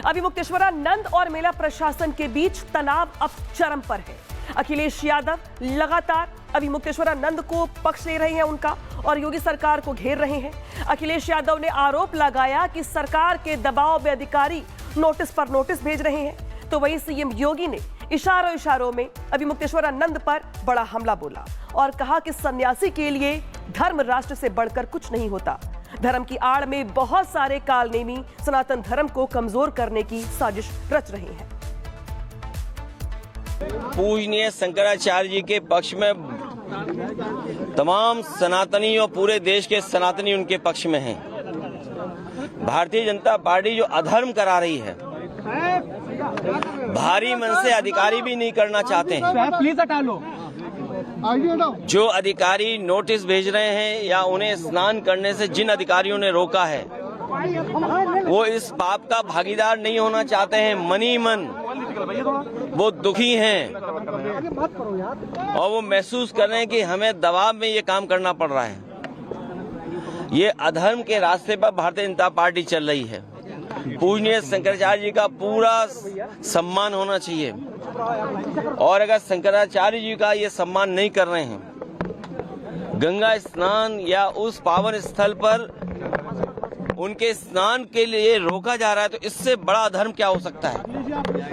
अभी मुक्तेश्वरानंद और मेला प्रशासन के बीच तनाव अब चरम पर है। अखिलेश यादव लगातार अभी मुक्तेश्वरानंद को पक्ष ले रहे हैं उनका और योगी सरकार को घेर रहे हैं। अखिलेश यादव ने आरोप लगाया कि सरकार के दबाव में अधिकारी नोटिस पर नोटिस भेज रहे हैं। तो वहीं सीएम योगी ने इशारों में अभी मुक्तेश्वरानंद पर बड़ा हमला बोला और कहा कि सन्यासी के लिए धर्म राष्ट्र से बढ़कर कुछ नहीं होता। धर्म की आड़ में बहुत सारे कालनेमी सनातन धर्म को कमजोर करने की साजिश रच रहे हैं। पूजनीय शंकराचार्य जी के पक्ष में तमाम सनातनी और पूरे देश के सनातनी उनके पक्ष में हैं। भारतीय जनता पार्टी जो अधर्म करा रही है, भारी मन से अधिकारी भी नहीं करना चाहते हैं। प्लीज हटा लो। जो अधिकारी नोटिस भेज रहे हैं या उन्हें स्नान करने से जिन अधिकारियों ने रोका है, वो इस पाप का भागीदार नहीं होना चाहते हैं। मनी मन वो दुखी हैं और वो महसूस कर रहे हैं कि हमें दबाव में ये काम करना पड़ रहा है। ये अधर्म के रास्ते पर भारतीय जनता पार्टी चल रही है। पूजनीय शंकराचार्य जी का पूरा सम्मान होना चाहिए और अगर शंकराचार्य जी का ये सम्मान नहीं कर रहे हैं, गंगा स्नान या उस पावन स्थल पर उनके स्नान के लिए रोका जा रहा है, तो इससे बड़ा अधर्म क्या हो सकता है।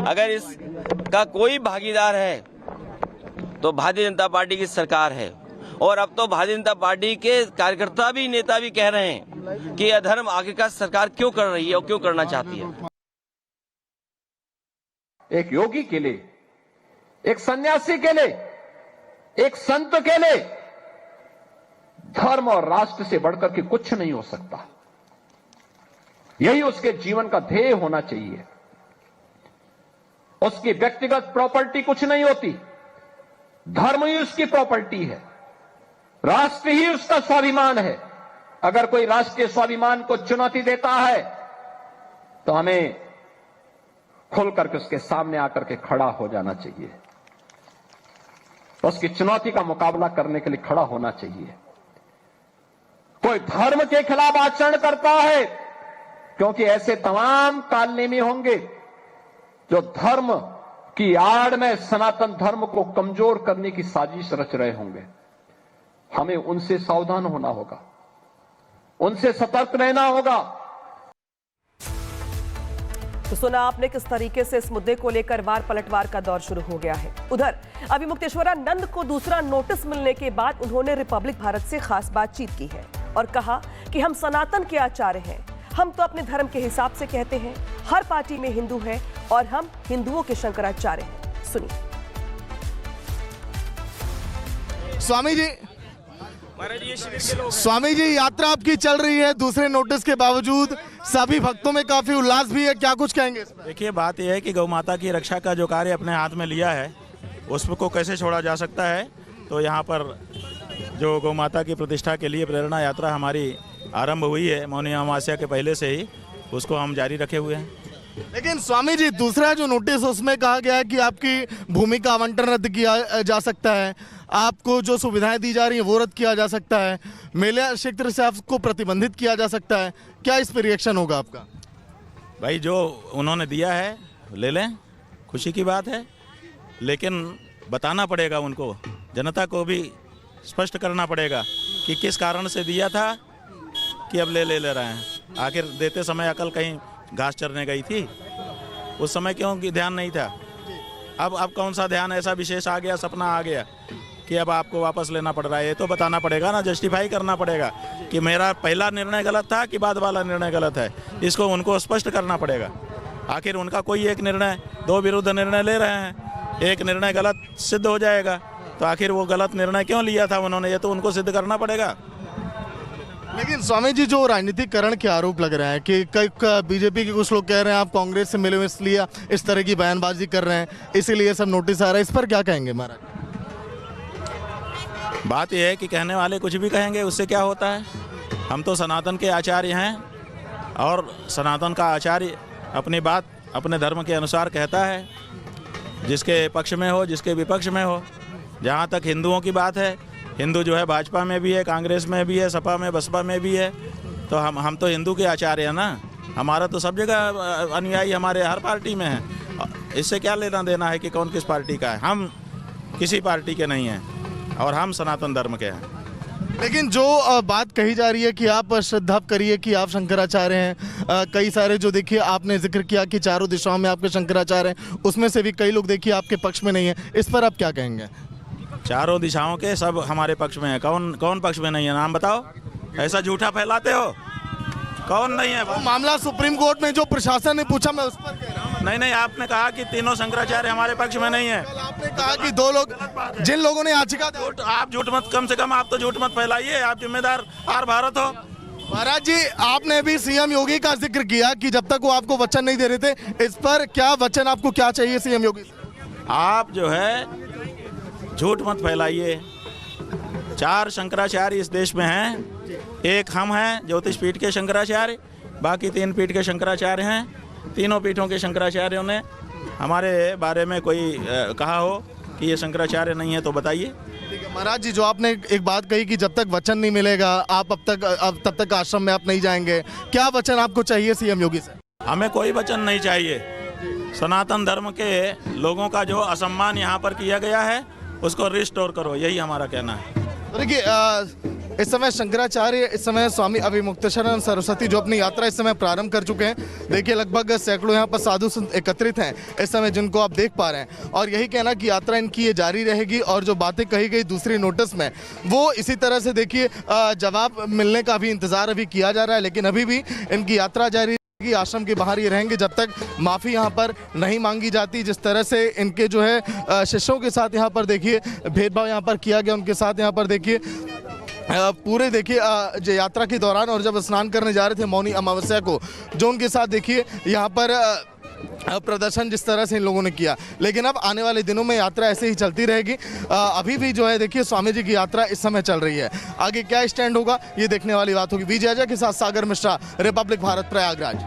अगर इसका कोई भागीदार है तो भारतीय जनता पार्टी की सरकार है। और अब तो भारतीय जनता पार्टी के कार्यकर्ता भी, नेता भी कह रहे हैं कि यह धर्म आखिरकार सरकार क्यों कर रही है और क्यों करना चाहती है। एक योगी के लिए, एक सन्यासी के लिए, एक संत के लिए धर्म और राष्ट्र से बढ़कर के कुछ नहीं हो सकता। यही उसके जीवन का ध्येय होना चाहिए। उसकी व्यक्तिगत प्रॉपर्टी कुछ नहीं होती, धर्म ही उसकी प्रॉपर्टी है, राष्ट्र ही उसका स्वाभिमान है। अगर कोई राष्ट्र के स्वाभिमान को चुनौती देता है तो हमें खुल करके उसके सामने आकर के खड़ा हो जाना चाहिए, उसकी चुनौती का मुकाबला करने के लिए खड़ा होना चाहिए। कोई धर्म के खिलाफ आचरण करता है, क्योंकि ऐसे तमाम कालनेमी होंगे जो धर्म की आड़ में सनातन धर्म को कमजोर करने की साजिश रच रहे होंगे। हमें उनसे सावधान होना होगा, उनसे सतर्क रहना होगा। तो सुना आपने किस तरीके से इस मुद्दे को लेकर वार पलटवार का दौर शुरू हो गया है। उधर अभी मुक्तेश्वरानंद को दूसरा नोटिस मिलने के बाद उन्होंने रिपब्लिक भारत से खास बातचीत की है और कहा कि हम सनातन के आचार्य हैं, हम तो अपने धर्म के हिसाब से कहते हैं, हर पार्टी में हिंदू है और हम हिंदुओं के शंकराचार्य हैं। सुनिए। स्वामी जी यात्रा आपकी चल रही है दूसरे नोटिस के बावजूद, सभी भक्तों में काफी उल्लास भी है, क्या कुछ कहेंगे? देखिए, बात यह है कि गौ माता की रक्षा का जो कार्य अपने हाथ में लिया है उसको कैसे छोड़ा जा सकता है। तो यहाँ पर जो गौ माता की प्रतिष्ठा के लिए प्रेरणा यात्रा हमारी आरंभ हुई है, मौनी अमावस्या के पहले से ही उसको हम जारी रखे हुए हैं। लेकिन स्वामी जी दूसरा जो नोटिस उसमें कहा गया है कि आपकी भूमि का आवंटन रद्द किया जा सकता है, आपको जो सुविधाएं दी जा रही हैं वो रद्द किया जा सकता है, मेला क्षेत्र से आपको प्रतिबंधित किया जा सकता है। क्या इस पर रिएक्शन होगा आपका? भाई, जो उन्होंने दिया है ले लें, खुशी की बात है, लेकिन बताना पड़ेगा उनको, जनता को भी स्पष्ट करना पड़ेगा कि किस कारण से दिया था कि अब ले रहे हैं। आखिर देते समय अकल कहीं घास चरने गई थी, उस समय क्यों ध्यान नहीं था? अब कौन सा ध्यान ऐसा विशेष आ गया, सपना आ गया कि अब आपको वापस लेना पड़ रहा है? ये तो बताना पड़ेगा ना, जस्टिफाई करना पड़ेगा कि मेरा पहला निर्णय गलत था कि बाद वाला निर्णय गलत है। इसको उनको स्पष्ट करना पड़ेगा। आखिर उनका कोई एक निर्णय, दो विरुद्ध निर्णय ले रहे हैं, एक निर्णय गलत सिद्ध हो जाएगा, तो आखिर वो गलत निर्णय क्यों लिया था उन्होंने, ये तो उनको सिद्ध करना पड़ेगा। लेकिन स्वामी जी जो राजनीतिकरण के आरोप लग रहे हैं कि कई बीजेपी के कुछ लोग कह रहे हैं आप कांग्रेस से मिले हुए इसलिए इस तरह की बयानबाजी कर रहे हैं, इसीलिए सब नोटिस आ रहा है, इस पर क्या कहेंगे महाराज? बात यह है कि कहने वाले कुछ भी कहेंगे, उससे क्या होता है। हम तो सनातन के आचार्य हैं और सनातन का आचार्य अपनी बात अपने धर्म के अनुसार कहता है, जिसके पक्ष में हो, जिसके विपक्ष में हो। जहाँ तक हिंदुओं की बात है, हिंदू जो है भाजपा में भी है, कांग्रेस में भी है, सपा में, बसपा में भी है, तो हम तो हिंदू के आचार्य हैं ना। हमारा तो सब जगह अनुयायी हमारे हर पार्टी में है, इससे क्या लेना देना है कि कौन किस पार्टी का है। हम किसी पार्टी के नहीं हैं और हम सनातन धर्म के हैं। लेकिन जो बात कही जा रही है कि आप श्रद्धा करिए कि आप शंकराचार्य हैं, कई सारे जो देखिए आपने जिक्र किया कि चारों दिशाओं में आपके शंकराचार्य हैं, उसमें से भी कई लोग देखिए आपके पक्ष में नहीं है, इस पर आप क्या कहेंगे? चारों दिशाओं के सब हमारे पक्ष में है। कौन कौन पक्ष में नहीं है, नाम बताओ। ऐसा झूठा फैलाते हो, कौन नहीं है? वो मामला सुप्रीम कोर्ट में जो प्रशासन ने पूछा, मैं उस पर कह रहा हूं। नहीं, आपने कहा कि तीनों शंकराचार्य हमारे पक्ष में नहीं है। कल आपने कहा कि 2 लोग, जिन लोगों ने याचिका आप झूठ मत, कम से कम आप तो झूठ मत फैलाइए। आप जिम्मेदार आर भारत हो। महाराज जी, आपने भी सीएम योगी का जिक्र किया कि जब तक वो आपको वचन नहीं दे रहे थे, इस पर क्या वचन आपको क्या चाहिए सीएम योगी से? आप जो है झूठ मत फैलाइए। 4 शंकराचार्य इस देश में हैं। एक हम हैं ज्योतिष पीठ के शंकराचार्य, बाकी 3 पीठ के शंकराचार्य हैं। तीनों पीठों के शंकराचार्यों ने हमारे बारे में कोई कहा हो कि ये शंकराचार्य नहीं है तो बताइए। ठीक है महाराज जी, जो आपने एक बात कही कि जब तक वचन नहीं मिलेगा आप तब तक आश्रम में आप नहीं जाएंगे, क्या वचन आपको चाहिए सीएम योगी से? हमें कोई वचन नहीं चाहिए। सनातन धर्म के लोगों का जो असम्मान यहाँ पर किया गया है उसको रिस्टोर करो, यही हमारा कहना है। देखिए इस समय शंकराचार्य, इस समय स्वामी अभिमुक्तेश्वरानंद सरस्वती जो अपनी यात्रा इस समय प्रारंभ कर चुके हैं। देखिए लगभग सैकड़ों यहाँ पर साधु संत एकत्रित हैं इस समय, जिनको आप देख पा रहे हैं, और यही कहना कि यात्रा इनकी ये जारी रहेगी। और जो बातें कही गई दूसरी नोटिस में, वो इसी तरह से देखिए जवाब मिलने का भी इंतजार अभी किया जा रहा है। लेकिन अभी भी इनकी यात्रा जारी कि आश्रम के बाहर ये रहेंगे जब तक माफ़ी यहाँ पर नहीं मांगी जाती। जिस तरह से इनके जो है शिष्यों के साथ यहाँ पर देखिए भेदभाव यहाँ पर किया गया, उनके साथ यहाँ पर देखिए पूरे देखिए जो यात्रा के दौरान और जब स्नान करने जा रहे थे मौनी अमावस्या को, जो उनके साथ देखिए यहाँ पर प्रदर्शन जिस तरह से इन लोगों ने किया। लेकिन अब आने वाले दिनों में यात्रा ऐसे ही चलती रहेगी। अभी भी जो है देखिए स्वामी जी की यात्रा इस समय चल रही है। आगे क्या स्टैंड होगा ये देखने वाली बात होगी। विजय अजय के साथ सागर मिश्रा, रिपब्लिक भारत, प्रयागराज।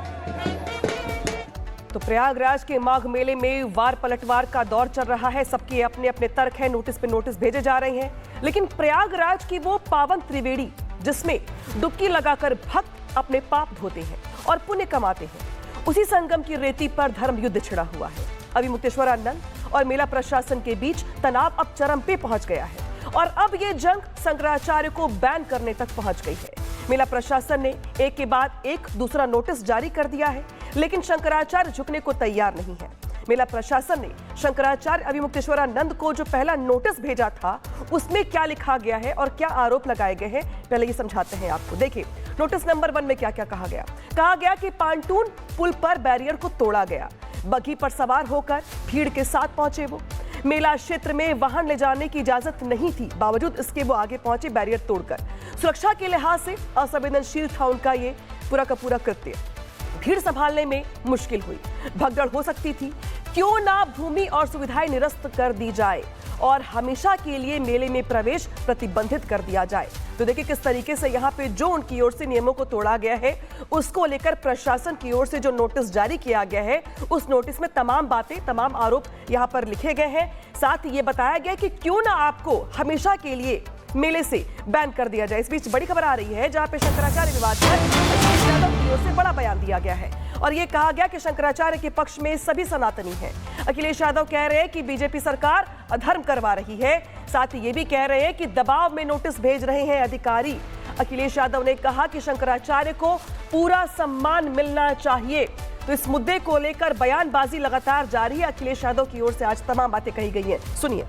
तो प्रयागराज के माघ मेले में वार पलटवार का दौर चल रहा है। सबके अपने अपने तर्क हैं, नोटिस पे नोटिस भेजे जा रहे हैं। लेकिन प्रयागराज की वो पावन त्रिवेणी जिसमें डुबकी लगाकर भक्त अपने पाप धोते हैं और पुण्य कमाते हैं, उसी संगम की रेती पर धर्म युद्ध छिड़ा हुआ है। अभिमुक्तेश्वरानंद और मेला प्रशासन के बीच तनाव अब चरम पे पहुंच गया है और अब ये जंग शंकराचार्य को बैन करने तक पहुंच गई है। मेला प्रशासन ने एक के बाद एक दूसरा नोटिस जारी कर दिया है, लेकिन शंकराचार्य झुकने को तैयार नहीं है। मेला प्रशासन ने शंकराचार्य अभिमुक्तेश्वरानंद को जो पहला नोटिस भेजा था उसमें क्या लिखा गया है और क्या आरोप लगाए गए हैं, पहले ये समझाते हैं आपको। देखिए नोटिस नंबर 1 में क्या क्या कहा गया कि पांटून पुल पर बैरियर को तोड़ा गया, बग्घी पर सवार होकर भीड़ के साथ पहुंचे वो। मेला क्षेत्र में वाहन ले जाने की इजाजत नहीं थी, बावजूद इसके वो आगे पहुंचे बैरियर तोड़कर। सुरक्षा के लिहाज से असंवेदनशील था उनका ये पूरा का पूरा कृत्य। भीड़ संभालने में मुश्किल हुई, भगदड़ हो सकती थी। क्यों ना भूमि और सुविधाएं निरस्त कर दी जाए और हमेशा के लिए मेले में प्रवेश प्रतिबंधित कर दिया जाए। तो देखिए किस तरीके से यहाँ पे जो उनकी ओर से नियमों को तोड़ा गया है उसको लेकर प्रशासन की ओर से जो नोटिस जारी किया गया है, उस नोटिस में तमाम बातें, तमाम आरोप यहाँ पर लिखे गए हैं। साथ ही ये बताया गया कि क्यों ना आपको हमेशा के लिए मेले से बैन कर दिया जाए। इस बीच बड़ी खबर आ रही है जहां पे शंकराचार्य विवाद पर अखिलेश यादव की ओर से बड़ा बयान दिया गया है और ये कहा गया कि शंकराचार्य के पक्ष में सभी सनातनी हैं। अखिलेश यादव कह रहे हैं कि बीजेपी सरकार अधर्म करवा रही है। साथ ही ये भी कह रहे हैं कि दबाव में नोटिस भेज रहे हैं अधिकारी। अखिलेश यादव ने कहा कि शंकराचार्य को पूरा सम्मान मिलना चाहिए। तो इस मुद्दे को लेकर बयानबाजी लगातार जारी है। अखिलेश यादव की ओर से आज तमाम बातें कही गई हैं, सुनिए।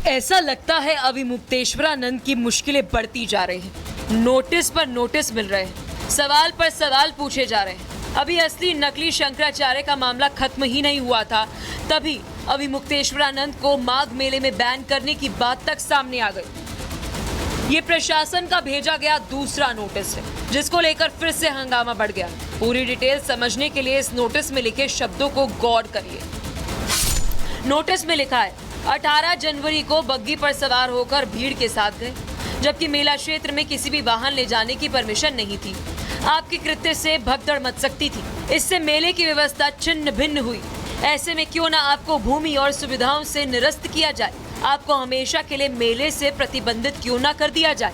ऐसा लगता है अभिमुक्तेश्वरानंद की मुश्किलें बढ़ती जा रही हैं। नोटिस पर नोटिस मिल रहे हैं, सवाल पर सवाल पूछे जा रहे हैं। अभी असली नकली शंकराचार्य का मामला खत्म ही नहीं हुआ था, तभी अभिमुक्तेश्वरानंद को माघ मेले में बैन करने की बात तक सामने आ गई। ये प्रशासन का भेजा गया दूसरा नोटिस है, जिसको लेकर फिर से हंगामा बढ़ गया। पूरी डिटेल समझने के लिए इस नोटिस में लिखे शब्दों को गौर करिए। नोटिस में लिखा है 18 जनवरी को बग्घी पर सवार होकर भीड़ के साथ गए, जबकि मेला क्षेत्र में किसी भी वाहन ले जाने की परमिशन नहीं थी। आपके कृत्य से भगदड़ मच सकती थी, इससे मेले की व्यवस्था छिन्न भिन्न हुई। ऐसे में क्यों ना आपको भूमि और सुविधाओं से निरस्त किया जाए, आपको हमेशा के लिए मेले से प्रतिबंधित क्यों ना कर दिया जाए।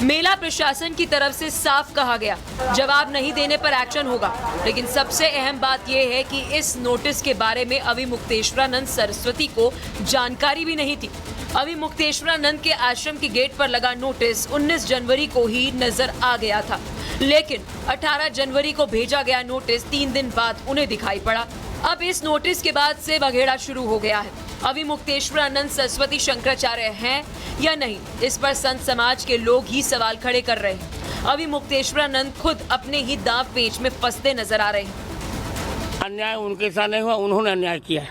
मेला प्रशासन की तरफ से साफ कहा गया, जवाब नहीं देने पर एक्शन होगा। लेकिन सबसे अहम बात यह है कि इस नोटिस के बारे में अविमुक्तेश्वरानंद सरस्वती को जानकारी भी नहीं थी। अविमुक्तेश्वरानंद के आश्रम के गेट पर लगा नोटिस 19 जनवरी को ही नजर आ गया था, लेकिन 18 जनवरी को भेजा गया नोटिस 3 दिन बाद उन्हें दिखाई पड़ा। अब इस नोटिस के बाद से बघेड़ा शुरू हो गया है। अविमुक्तेश्वरानंद सरस्वती शंकराचार्य हैं या नहीं, इस पर संत समाज के लोग ही सवाल खड़े कर रहे हैं। अविमुक्तेश्वरानंद खुद अपने ही दांव पेच में फंसते नजर आ रहे हैं। अन्याय उनके साथ नहीं हुआ, उन्होंने अन्याय किया है।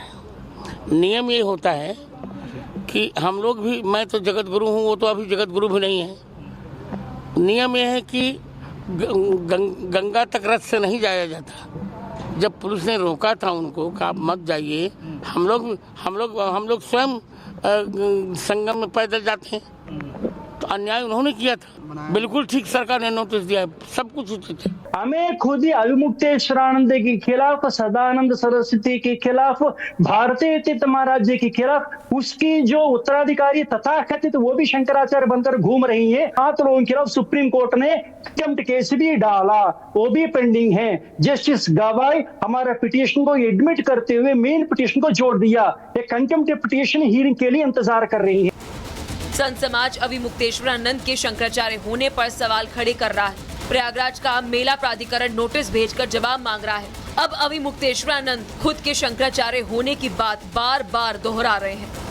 नियम ये होता है कि हम लोग भी, मैं तो जगत गुरु हूँ, वो तो अभी जगत गुरु भी नहीं है। नियम ये है कि गंगा तक रथ से नहीं जाया जाता। जब पुलिस ने रोका था उनको कि आप मत जाइए, हम लोग स्वयं संगम में पैदल जाते हैं, तो अन्याय उन्होंने किया था। बिल्कुल ठीक सरकार ने नोटिस दिया है, सब कुछ उचित है। हमें खुद ही अविमुक्तेश्वरानंद के खिलाफ, सदानंद सरस्वती के खिलाफ, भारतीय तीर्थ महाराज जी के खिलाफ, उसकी जो उत्तराधिकारी तथाकथित वो भी शंकराचार्य बनकर घूम रही है, 7 लोगों के खिलाफ सुप्रीम कोर्ट ने कंटेम्प्ट केस भी डाला, वो भी पेंडिंग है। जस्टिस गवाई हमारा पिटीशन को एडमिट करते हुए मेन पिटीशन को जोड़ दिया। एक कंटेम्प्ट पिटीशन हियरिंग के लिए इंतजार कर रही है। संत समाज अविमुक्तेश्वरानंद के शंकराचार्य होने पर सवाल खड़े कर रहा है। प्रयागराज का मेला प्राधिकरण नोटिस भेजकर जवाब मांग रहा है। अब अविमुक्तेश्वरानंद खुद के शंकराचार्य होने की बात बार बार दोहरा रहे हैं।